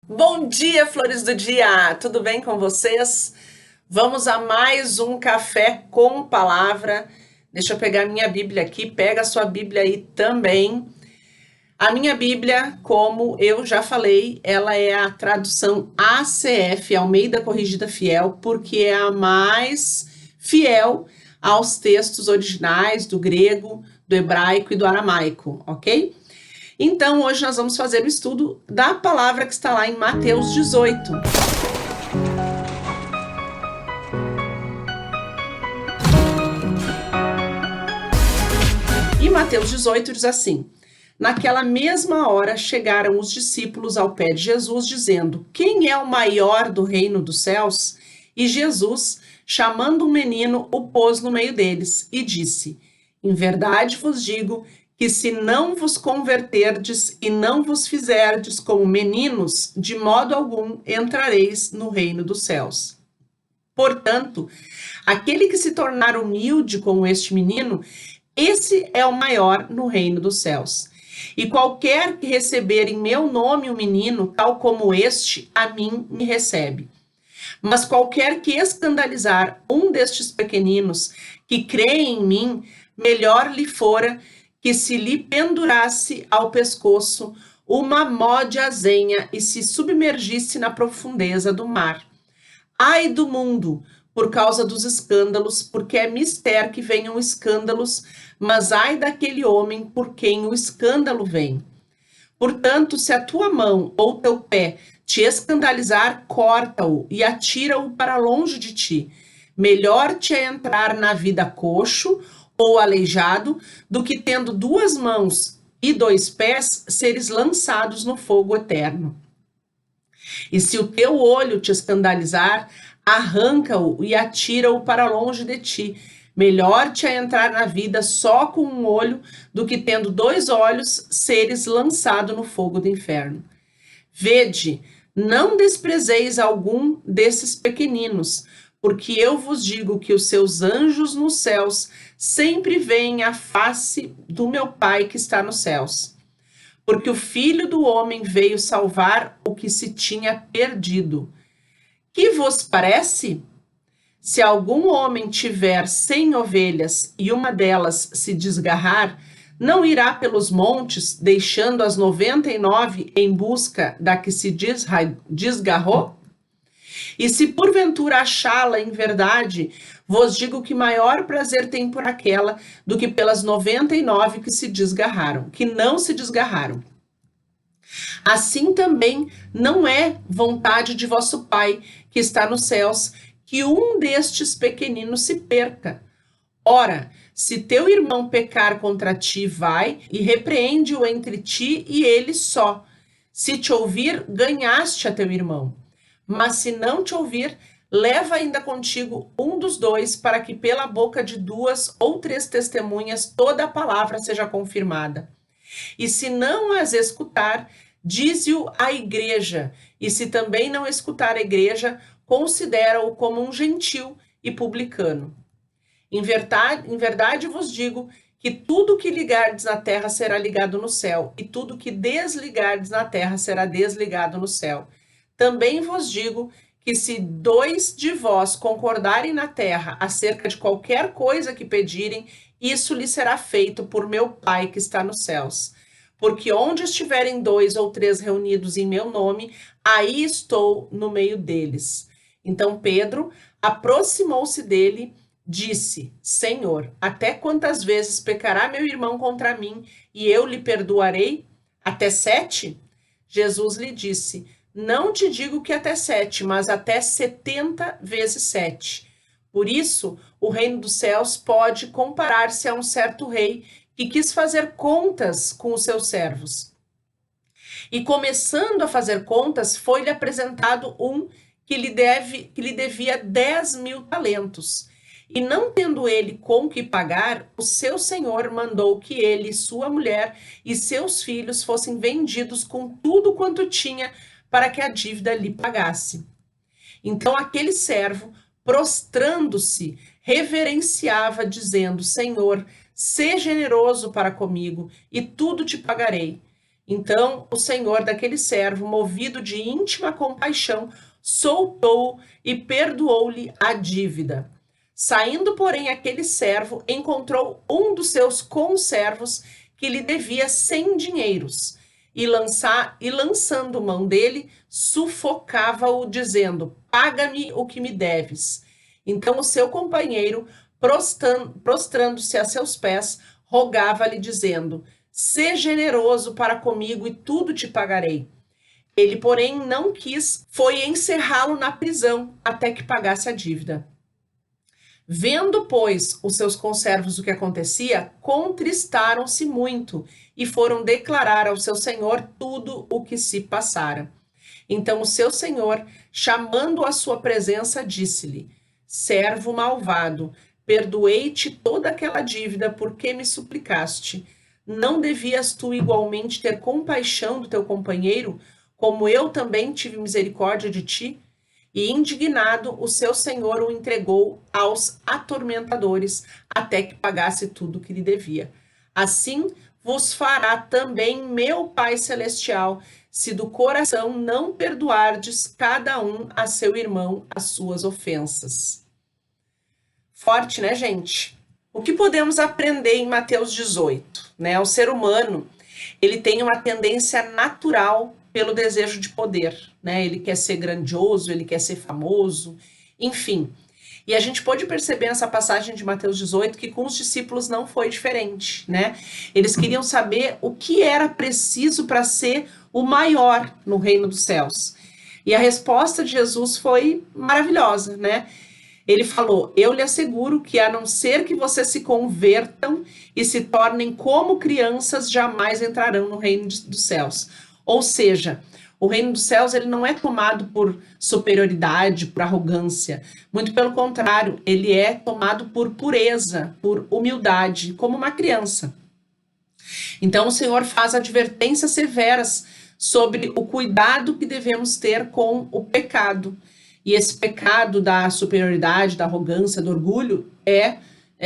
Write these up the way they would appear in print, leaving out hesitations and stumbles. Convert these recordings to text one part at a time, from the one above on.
Bom dia, flores do dia! Tudo bem com vocês? Vamos a mais um café com palavra. Deixa eu pegar minha Bíblia aqui, pega a sua Bíblia aí também. A minha Bíblia, como eu já falei, ela é a tradução ACF, Almeida Corrigida Fiel, porque é a mais fiel aos textos originais do grego, do hebraico e do aramaico, ok? Então, hoje nós vamos fazer o estudo da palavra que está lá em Mateus 18. E Mateus 18 diz assim: Naquela mesma hora chegaram os discípulos ao pé de Jesus, dizendo: Quem é o maior do reino dos céus? E Jesus, chamando um menino, o pôs no meio deles e disse: Em verdade vos digo que se não vos converterdes e não vos fizerdes como meninos, de modo algum entrareis no reino dos céus. Portanto, aquele que se tornar humilde como este menino, esse é o maior no reino dos céus. E qualquer que receber em meu nome um menino, tal como este, a mim me recebe. Mas qualquer que escandalizar um destes pequeninos que creem em mim, melhor lhe fora que se lhe pendurasse ao pescoço uma mó de azenha e se submergisse na profundeza do mar. Ai do mundo, por causa dos escândalos, porque é mister que venham escândalos, mas ai daquele homem por quem o escândalo vem. Portanto, se a tua mão ou teu pé te escandalizar, corta-o e atira-o para longe de ti. Melhor te é entrar na vida coxo ou aleijado, do que tendo duas mãos e dois pés, seres lançados no fogo eterno. E se o teu olho te escandalizar, arranca-o e atira-o para longe de ti. Melhor te é entrar na vida só com um olho, do que tendo dois olhos, seres lançado no fogo do inferno. Vede, não desprezeis algum desses pequeninos, porque eu vos digo que os seus anjos nos céus sempre veem a face do meu Pai que está nos céus. Porque o Filho do Homem veio salvar o que se tinha perdido. Que vos parece? Se algum homem tiver 100 ovelhas e uma delas se desgarrar, não irá pelos montes, deixando as 99 em busca da que se desgarrou? E se porventura achá-la em verdade, vos digo que maior prazer tem por aquela do que pelas 99 que se desgarraram, que não se desgarraram. Assim também não é vontade de vosso Pai, que está nos céus, que um destes pequeninos se perca. Ora, se teu irmão pecar contra ti, vai e repreende-o entre ti e ele só. Se te ouvir, ganhaste a teu irmão. Mas se não te ouvir, leva ainda contigo um dos dois, para que pela boca de 2 ou 3 testemunhas toda a palavra seja confirmada. E se não as escutar, dize-o à igreja, e se também não escutar a igreja, considera-o como um gentil e publicano. Em verdade vos digo que tudo que ligardes na terra será ligado no céu, e tudo que desligardes na terra será desligado no céu. Também vos digo que se 2 de vós concordarem na terra acerca de qualquer coisa que pedirem, isso lhe será feito por meu Pai que está nos céus. Porque onde estiverem 2 ou 3 reunidos em meu nome, aí estou no meio deles. Então Pedro aproximou-se dele, disse: Senhor, até quantas vezes pecará meu irmão contra mim e eu lhe perdoarei? Até 7? Jesus lhe disse: Não te digo que até 7, mas até 70 vezes 7. Por isso, o reino dos céus pode comparar-se a um certo rei que quis fazer contas com os seus servos. E começando a fazer contas, foi-lhe apresentado um que lhe devia 10.000 talentos. E não tendo ele com que pagar, o seu senhor mandou que ele, sua mulher e seus filhos fossem vendidos com tudo quanto tinha, para que a dívida lhe pagasse. Então aquele servo, prostrando-se, reverenciava, dizendo: Senhor, sê generoso para comigo, e tudo te pagarei. Então o senhor daquele servo, movido de íntima compaixão, soltou-o e perdoou-lhe a dívida. Saindo, porém, aquele servo encontrou um dos seus conservos que lhe devia 100 dinheiros e lançando mão dele, sufocava-o, dizendo: paga-me o que me deves. Então o seu companheiro, prostrando-se a seus pés, rogava-lhe, dizendo: sê generoso para comigo e tudo te pagarei. Ele, porém, não quis, foi encerrá-lo na prisão até que pagasse a dívida. Vendo, pois, os seus conservos o que acontecia, contristaram-se muito e foram declarar ao seu senhor tudo o que se passara. Então o seu senhor, chamando-o à sua presença, disse-lhe: servo malvado, perdoei-te toda aquela dívida porque me suplicaste. Não devias tu igualmente ter compaixão do teu companheiro, como eu também tive misericórdia de ti? E indignado, o seu senhor o entregou aos atormentadores, até que pagasse tudo o que lhe devia. Assim vos fará também meu Pai Celestial, se do coração não perdoardes cada um a seu irmão as suas ofensas. Forte, né, gente? O que podemos aprender em Mateus 18? Né? O ser humano, ele tem uma tendência natural pelo desejo de poder, né? Ele quer ser grandioso, ele quer ser famoso, enfim. E a gente pode perceber nessa passagem de Mateus 18 que com os discípulos não foi diferente, né? Eles queriam saber o que era preciso para ser o maior no reino dos céus. E a resposta de Jesus foi maravilhosa, né? Ele falou: eu lhe asseguro que a não ser que vocês se convertam e se tornem como crianças, jamais entrarão no reino dos céus. Ou seja, o reino dos céus ele não é tomado por superioridade, por arrogância. Muito pelo contrário, ele é tomado por pureza, por humildade, como uma criança. Então o Senhor faz advertências severas sobre o cuidado que devemos ter com o pecado. E esse pecado da superioridade, da arrogância, do orgulho,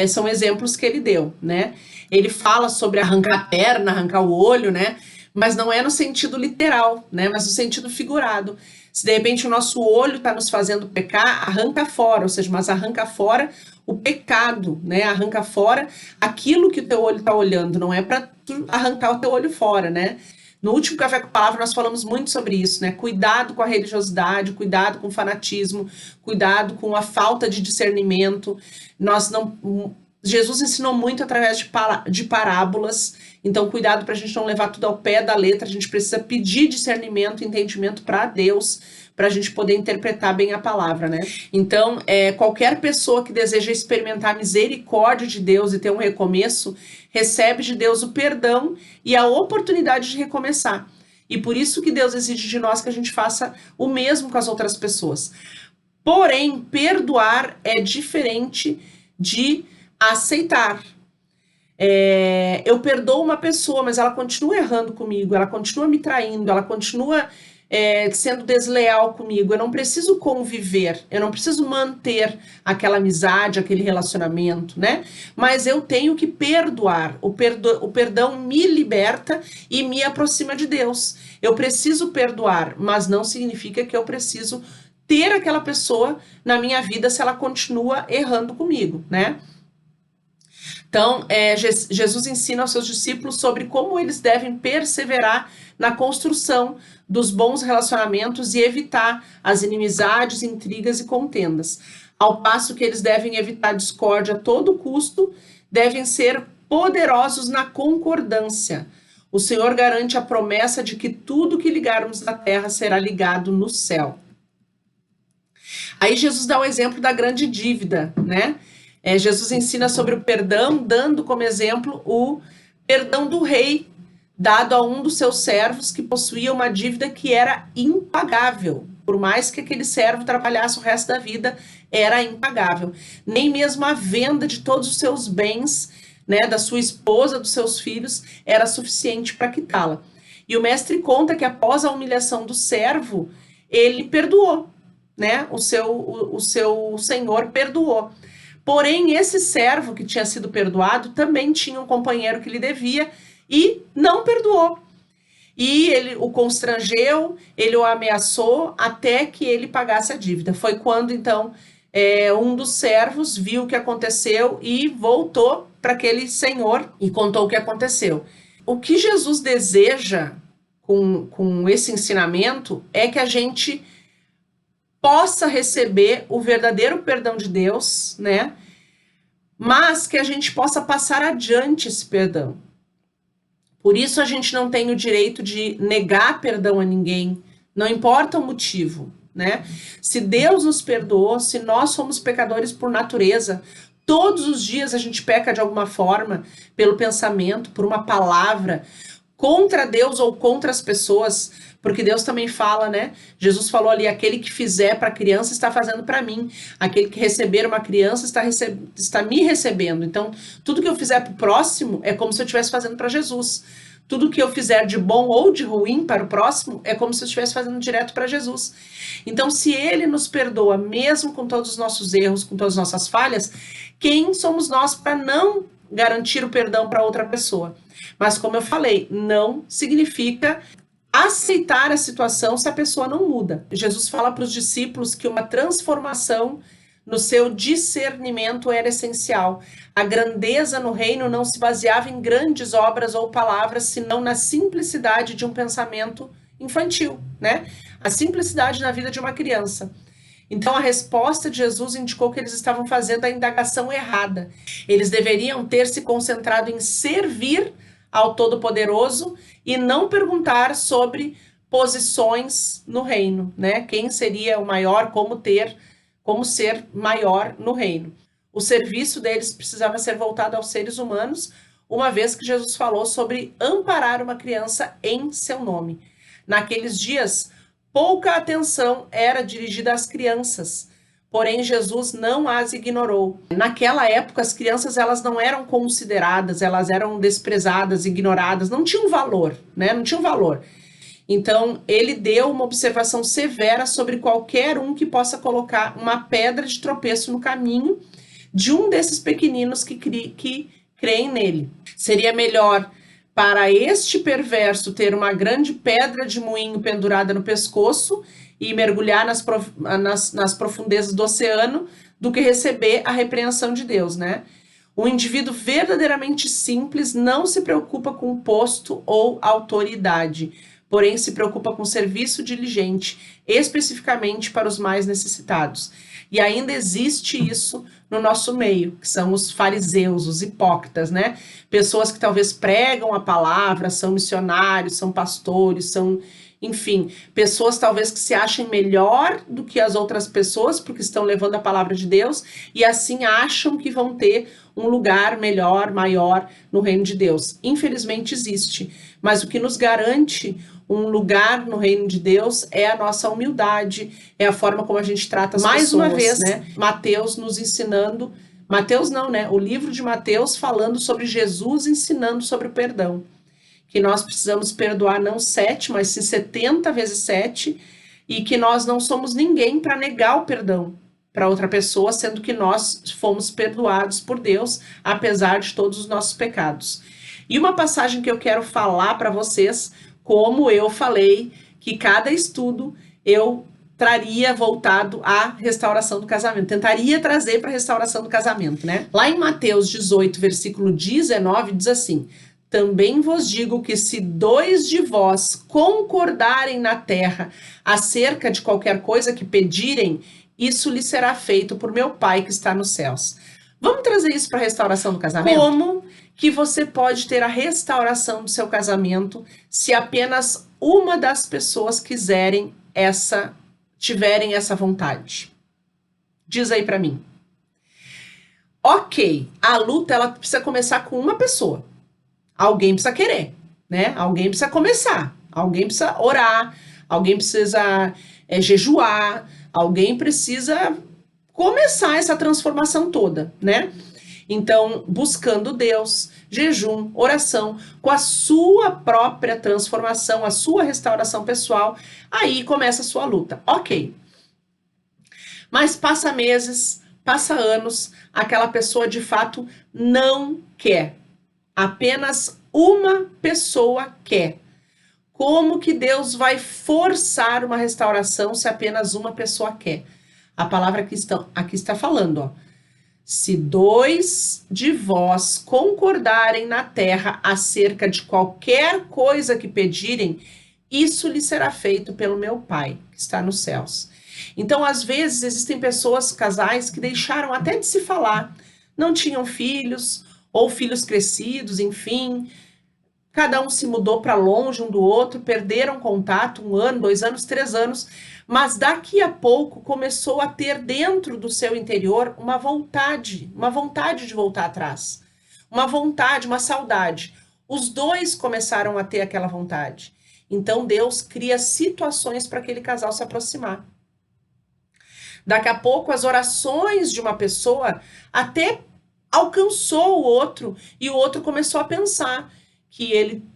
são exemplos que ele deu, né? Ele fala sobre arrancar a perna, arrancar o olho, né? Mas não é no sentido literal, né? Mas no sentido figurado. Se de repente o nosso olho está nos fazendo pecar, arranca fora, ou seja, mas arranca fora o pecado, né? Arranca fora aquilo que o teu olho está olhando, não é para arrancar o teu olho fora, né? No último Café com a Palavra nós falamos muito sobre isso, né? Cuidado com a religiosidade, cuidado com o fanatismo, cuidado com a falta de discernimento. Jesus ensinou muito através de parábolas, então cuidado para a gente não levar tudo ao pé da letra, a gente precisa pedir discernimento, entendimento para Deus, para a gente poder interpretar bem a palavra, né? Então, qualquer pessoa que deseja experimentar a misericórdia de Deus e ter um recomeço, recebe de Deus o perdão e a oportunidade de recomeçar. E por isso que Deus exige de nós que a gente faça o mesmo com as outras pessoas. Porém, perdoar é diferente de aceitar. Eu perdoo uma pessoa, mas ela continua errando comigo, ela continua me traindo, ela continua sendo desleal comigo. Eu não preciso conviver, eu não preciso manter aquela amizade, aquele relacionamento, né? Mas eu tenho que perdoar. O perdão me liberta e me aproxima de Deus. Eu preciso perdoar, mas não significa que eu preciso ter aquela pessoa na minha vida se ela continua errando comigo, né? Então, Jesus ensina aos seus discípulos sobre como eles devem perseverar na construção dos bons relacionamentos e evitar as inimizades, intrigas e contendas. Ao passo que eles devem evitar discórdia a todo custo, devem ser poderosos na concordância. O Senhor garante a promessa de que tudo que ligarmos na terra será ligado no céu. Aí Jesus dá o exemplo da grande dívida, né? Jesus ensina sobre o perdão, dando como exemplo o perdão do rei, dado a um dos seus servos que possuía uma dívida que era impagável. Por mais que aquele servo trabalhasse o resto da vida, era impagável. Nem mesmo a venda de todos os seus bens, né, da sua esposa, dos seus filhos, era suficiente para quitá-la. E o mestre conta que após a humilhação do servo, ele perdoou, né? O seu senhor perdoou. Porém, esse servo que tinha sido perdoado também tinha um companheiro que lhe devia e não perdoou. e ele o constrangeu, ele o ameaçou até que ele pagasse a dívida. Foi quando, então, um dos servos viu o que aconteceu e voltou para aquele senhor e contou o que aconteceu. O que Jesus deseja com esse ensinamento é que a gente possa receber o verdadeiro perdão de Deus, né? Mas que a gente possa passar adiante esse perdão. Por isso a gente não tem o direito de negar perdão a ninguém, não importa o motivo, né? Se Deus nos perdoou, se nós somos pecadores por natureza, todos os dias a gente peca de alguma forma, pelo pensamento, por uma palavra, contra Deus ou contra as pessoas, porque Deus também fala, né? Jesus falou ali, aquele que fizer para a criança está fazendo para mim, aquele que receber uma criança está me recebendo. Então, tudo que eu fizer para o próximo é como se eu estivesse fazendo para Jesus. Tudo que eu fizer de bom ou de ruim para o próximo é como se eu estivesse fazendo direto para Jesus. Então, se Ele nos perdoa, mesmo com todos os nossos erros, com todas as nossas falhas, quem somos nós para não garantir o perdão para outra pessoa? Mas, como eu falei, não significa aceitar a situação se a pessoa não muda. Jesus fala para os discípulos que uma transformação no seu discernimento era essencial. A grandeza no reino não se baseava em grandes obras ou palavras, senão na simplicidade de um pensamento infantil, né? A simplicidade na vida de uma criança. Então, a resposta de Jesus indicou que eles estavam fazendo a indagação errada. Eles deveriam ter se concentrado em servir ao Todo-Poderoso e não perguntar sobre posições no reino, né? Quem seria o maior, como ser maior no reino. O serviço deles precisava ser voltado aos seres humanos, uma vez que Jesus falou sobre amparar uma criança em seu nome. Naqueles dias, pouca atenção era dirigida às crianças, porém Jesus não as ignorou. Naquela época, as crianças elas não eram consideradas, elas eram desprezadas, ignoradas, não tinham valor, né? Não tinham valor. Então, ele deu uma observação severa sobre qualquer um que possa colocar uma pedra de tropeço no caminho de um desses pequeninos que creem nele. Seria melhor para este perverso ter uma grande pedra de moinho pendurada no pescoço e mergulhar nas profundezas do oceano do que receber a repreensão de Deus, né? Um indivíduo verdadeiramente simples não se preocupa com posto ou autoridade, porém se preocupa com serviço diligente, especificamente para os mais necessitados. E ainda existe isso no nosso meio, que são os fariseus, os hipócritas, né? Pessoas que talvez pregam a palavra, são missionários, são pastores, enfim, pessoas talvez que se achem melhor do que as outras pessoas, porque estão levando a palavra de Deus, e assim acham que vão ter um lugar melhor, maior no reino de Deus. Infelizmente existe, mas o que nos garante um lugar no reino de Deus é a nossa humildade, é a forma como a gente trata as pessoas. Mais uma vez, né? Mateus nos ensinando, Mateus não, né? O livro de Mateus falando sobre Jesus ensinando sobre o perdão. Que nós precisamos perdoar não 7, mas sim 70 vezes 7, e que nós não somos ninguém para negar o perdão para outra pessoa, sendo que nós fomos perdoados por Deus, apesar de todos os nossos pecados. E uma passagem que eu quero falar para vocês, como eu falei, que cada estudo eu traria voltado à restauração do casamento, tentaria trazer para a restauração do casamento, né? Lá em Mateus 18, versículo 19, diz assim: também vos digo que se 2 de vós concordarem na terra acerca de qualquer coisa que pedirem, isso lhe será feito por meu Pai que está nos céus. Vamos trazer isso para a restauração do casamento? Como que você pode ter a restauração do seu casamento se apenas uma das pessoas tiverem essa vontade? Diz aí para mim. Ok, a luta ela precisa começar com uma pessoa. Alguém precisa querer, né? Alguém precisa começar, alguém precisa orar, alguém precisa jejuar, alguém precisa começar essa transformação toda, né? Então, buscando Deus, jejum, oração, com a sua própria transformação, a sua restauração pessoal, aí começa a sua luta. Ok. Mas passa meses, passa anos, aquela pessoa de fato não quer. Apenas uma pessoa quer. Como que Deus vai forçar uma restauração se apenas uma pessoa quer? A palavra aqui está falando, ó. Se dois de vós concordarem na terra acerca de qualquer coisa que pedirem, isso lhe será feito pelo meu Pai, que está nos céus. Então, às vezes, existem pessoas, casais, que deixaram até de se falar, não tinham filhos, ou filhos crescidos, enfim. Cada um se mudou para longe um do outro, perderam contato 1 ano, 2 anos, 3 anos, mas daqui a pouco começou a ter dentro do seu interior uma vontade de voltar atrás, uma vontade, uma saudade. Os dois começaram a ter aquela vontade. Então Deus cria situações para aquele casal se aproximar. Daqui a pouco as orações de uma pessoa até alcançou o outro e o outro começou a pensar que ele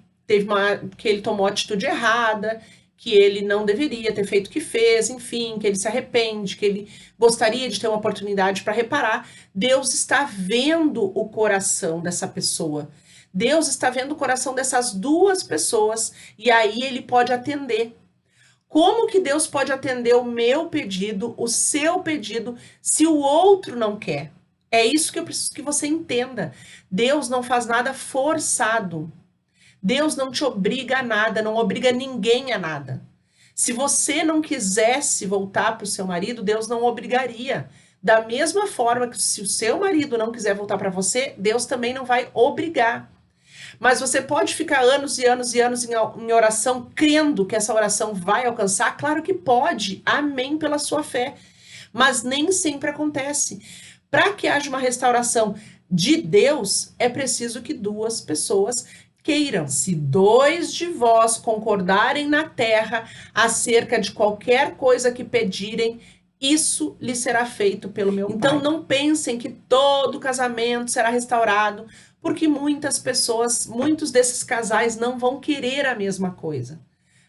que ele tomou a atitude errada, que ele não deveria ter feito o que fez, enfim, que ele se arrepende, que ele gostaria de ter uma oportunidade para reparar. Deus está vendo o coração dessa pessoa. Deus está vendo o coração dessas duas pessoas e aí ele pode atender. Como que Deus pode atender o meu pedido, o seu pedido, se o outro não quer? É isso que eu preciso que você entenda. Deus não faz nada forçado. Deus não te obriga a nada, não obriga ninguém a nada. Se você não quisesse voltar para o seu marido, Deus não obrigaria. Da mesma forma que se o seu marido não quiser voltar para você, Deus também não vai obrigar. Mas você pode ficar anos e anos e anos em oração, crendo que essa oração vai alcançar? Claro que pode. Amém pela sua fé. Mas nem sempre acontece. Para que haja uma restauração de Deus, é preciso que duas pessoas queiram. Se dois de vós concordarem na terra acerca de qualquer coisa que pedirem, isso lhe será feito pelo meu Pai. Então não pensem que todo casamento será restaurado, porque muitas pessoas, muitos desses casais não vão querer a mesma coisa.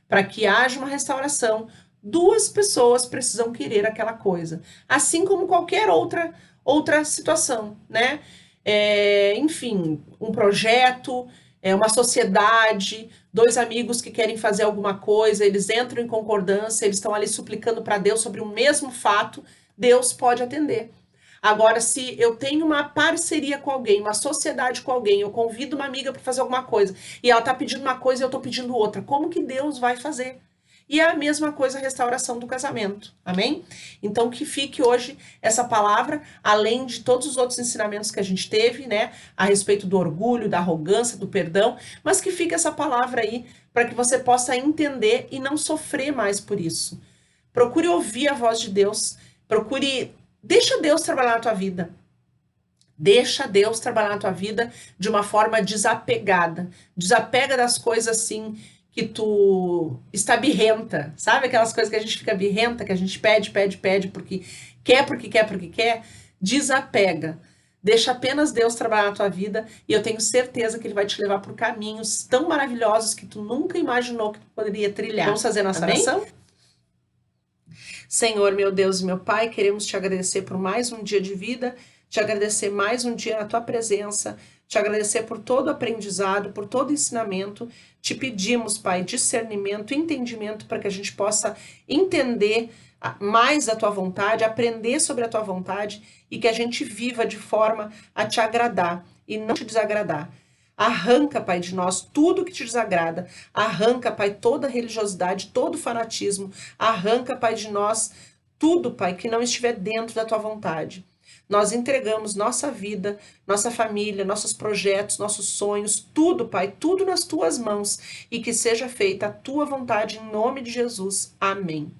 Para que haja uma restauração, duas pessoas precisam querer aquela coisa, assim como qualquer outra situação, né? Enfim, um projeto, uma sociedade, dois amigos que querem fazer alguma coisa, eles entram em concordância, eles estão ali suplicando para Deus sobre o mesmo fato, Deus pode atender. Agora, se eu tenho uma parceria com alguém, uma sociedade com alguém, eu convido uma amiga para fazer alguma coisa, e ela está pedindo uma coisa e eu estou pedindo outra, como que Deus vai fazer? E é a mesma coisa a restauração do casamento, amém? Então que fique hoje essa palavra, além de todos os outros ensinamentos que a gente teve, né, a respeito do orgulho, da arrogância, do perdão, mas que fique essa palavra aí para que você possa entender e não sofrer mais por isso. Procure ouvir a voz de Deus, deixa Deus trabalhar na tua vida. Deixa Deus trabalhar na tua vida de uma forma desapegada. Desapega das coisas assim que tu está birrenta, sabe? Aquelas coisas que a gente fica birrenta, que a gente pede, porque quer. Desapega. Deixa apenas Deus trabalhar na tua vida e eu tenho certeza que Ele vai te levar por caminhos tão maravilhosos que tu nunca imaginou que tu poderia trilhar. Vamos fazer nossa oração? Senhor, meu Deus e meu Pai, queremos te agradecer por mais um dia de vida, te agradecer mais um dia na tua presença, te agradecer por todo o aprendizado, por todo o ensinamento. Te pedimos, Pai, discernimento, entendimento para que a gente possa entender mais da tua vontade, aprender sobre a tua vontade e que a gente viva de forma a te agradar e não te desagradar. Arranca, Pai, de nós tudo que te desagrada. Arranca, Pai, toda religiosidade, todo fanatismo. Arranca, Pai, de nós tudo, Pai, que não estiver dentro da tua vontade. Nós entregamos nossa vida, nossa família, nossos projetos, nossos sonhos, tudo, Pai, tudo nas tuas mãos e que seja feita a tua vontade em nome de Jesus. Amém.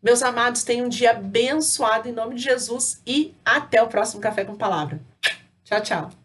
Meus amados, tenham um dia abençoado em nome de Jesus e até o próximo Café com Palavra. Tchau, tchau.